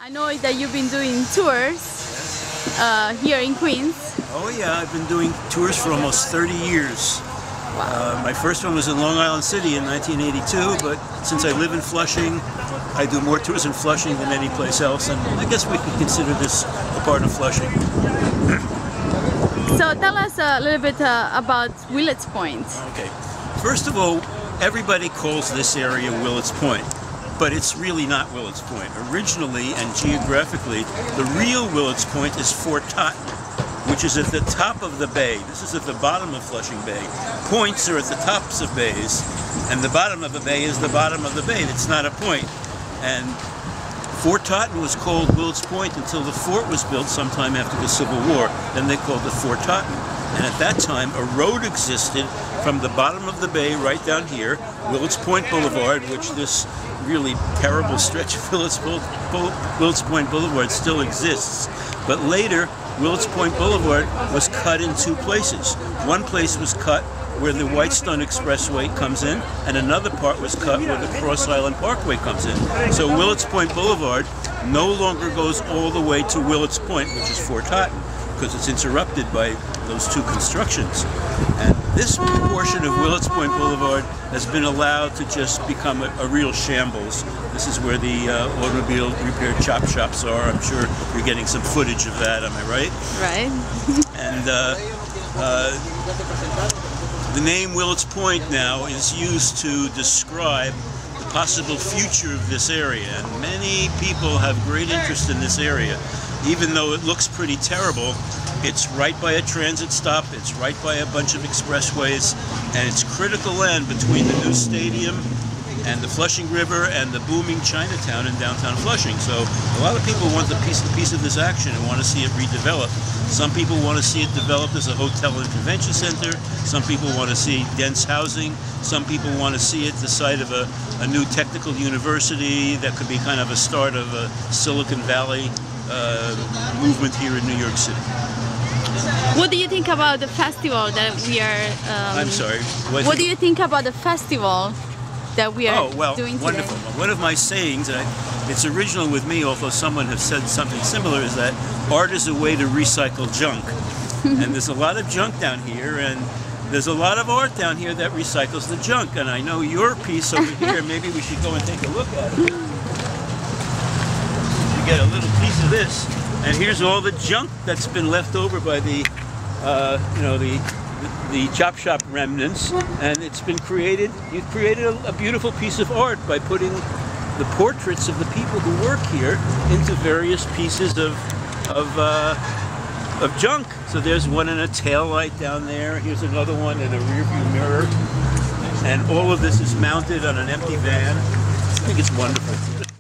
I know that you've been doing tours here in Queens. Oh yeah, I've been doing tours for almost 30 years. Wow. My first one was in Long Island City in 1982, but since I live in Flushing, I do more tours in Flushing than any place else, and I guess we could consider this a part of Flushing. So tell us a little bit about Willets Point. Okay. First of all, everybody calls this area Willets Point, but it's really not Willets Point. Originally and geographically, the real Willets Point is Fort Totten, which is at the top of the bay. This is at the bottom of Flushing Bay. Points are at the tops of bays, and the bottom of the bay is the bottom of the bay. It's not a point. And Fort Totten was called Willets Point until the fort was built sometime after the Civil War. Then they called it Fort Totten. And at that time, a road existed from the bottom of the bay right down here, Willets Point Boulevard, which this really terrible stretch of Willets Point Boulevard still exists. But later, Willets Point Boulevard was cut in two places. One place was cut where the Whitestone Expressway comes in, and another part was cut where the Cross Island Parkway comes in. So Willets Point Boulevard no longer goes all the way to Willets Point, which is Fort Totten, because it's interrupted by those two constructions. And this portion of Willets Point Boulevard has been allowed to just become a real shambles. This is where the automobile repair chop shops are. I'm sure you're getting some footage of that, am I right? Right. And the name Willets Point now is used to describe the possible future of this area. And many people have great interest in this area. Even though it looks pretty terrible, it's right by a transit stop, it's right by a bunch of expressways, and it's critical land between the new stadium and the Flushing River and the booming Chinatown in downtown Flushing. So a lot of people want a piece of this action and want to see it redeveloped. Some people want to see it developed as a hotel and convention center. Some people want to see dense housing. Some people want to see it the site of a new technical university that could be kind of a start of a Silicon Valley movement here in New York City. What do you think about the festival that we are... I'm sorry? What do you think about the festival that we are doing today? Wonderful. One of my sayings, and it's original with me, although someone has said something similar, is that art is a way to recycle junk. And there's a lot of junk down here, and there's a lot of art down here that recycles the junk. And I know your piece over here, maybe we should go and take a look at it. You get a little piece of this, and here's all the junk that's been left over by the, the chop shop remnants, and it's been created. You created a beautiful piece of art by putting the portraits of the people who work here into various pieces of junk. So there's one in a tail light down there. Here's another one in a rearview mirror, and all of this is mounted on an empty van. I think it's wonderful.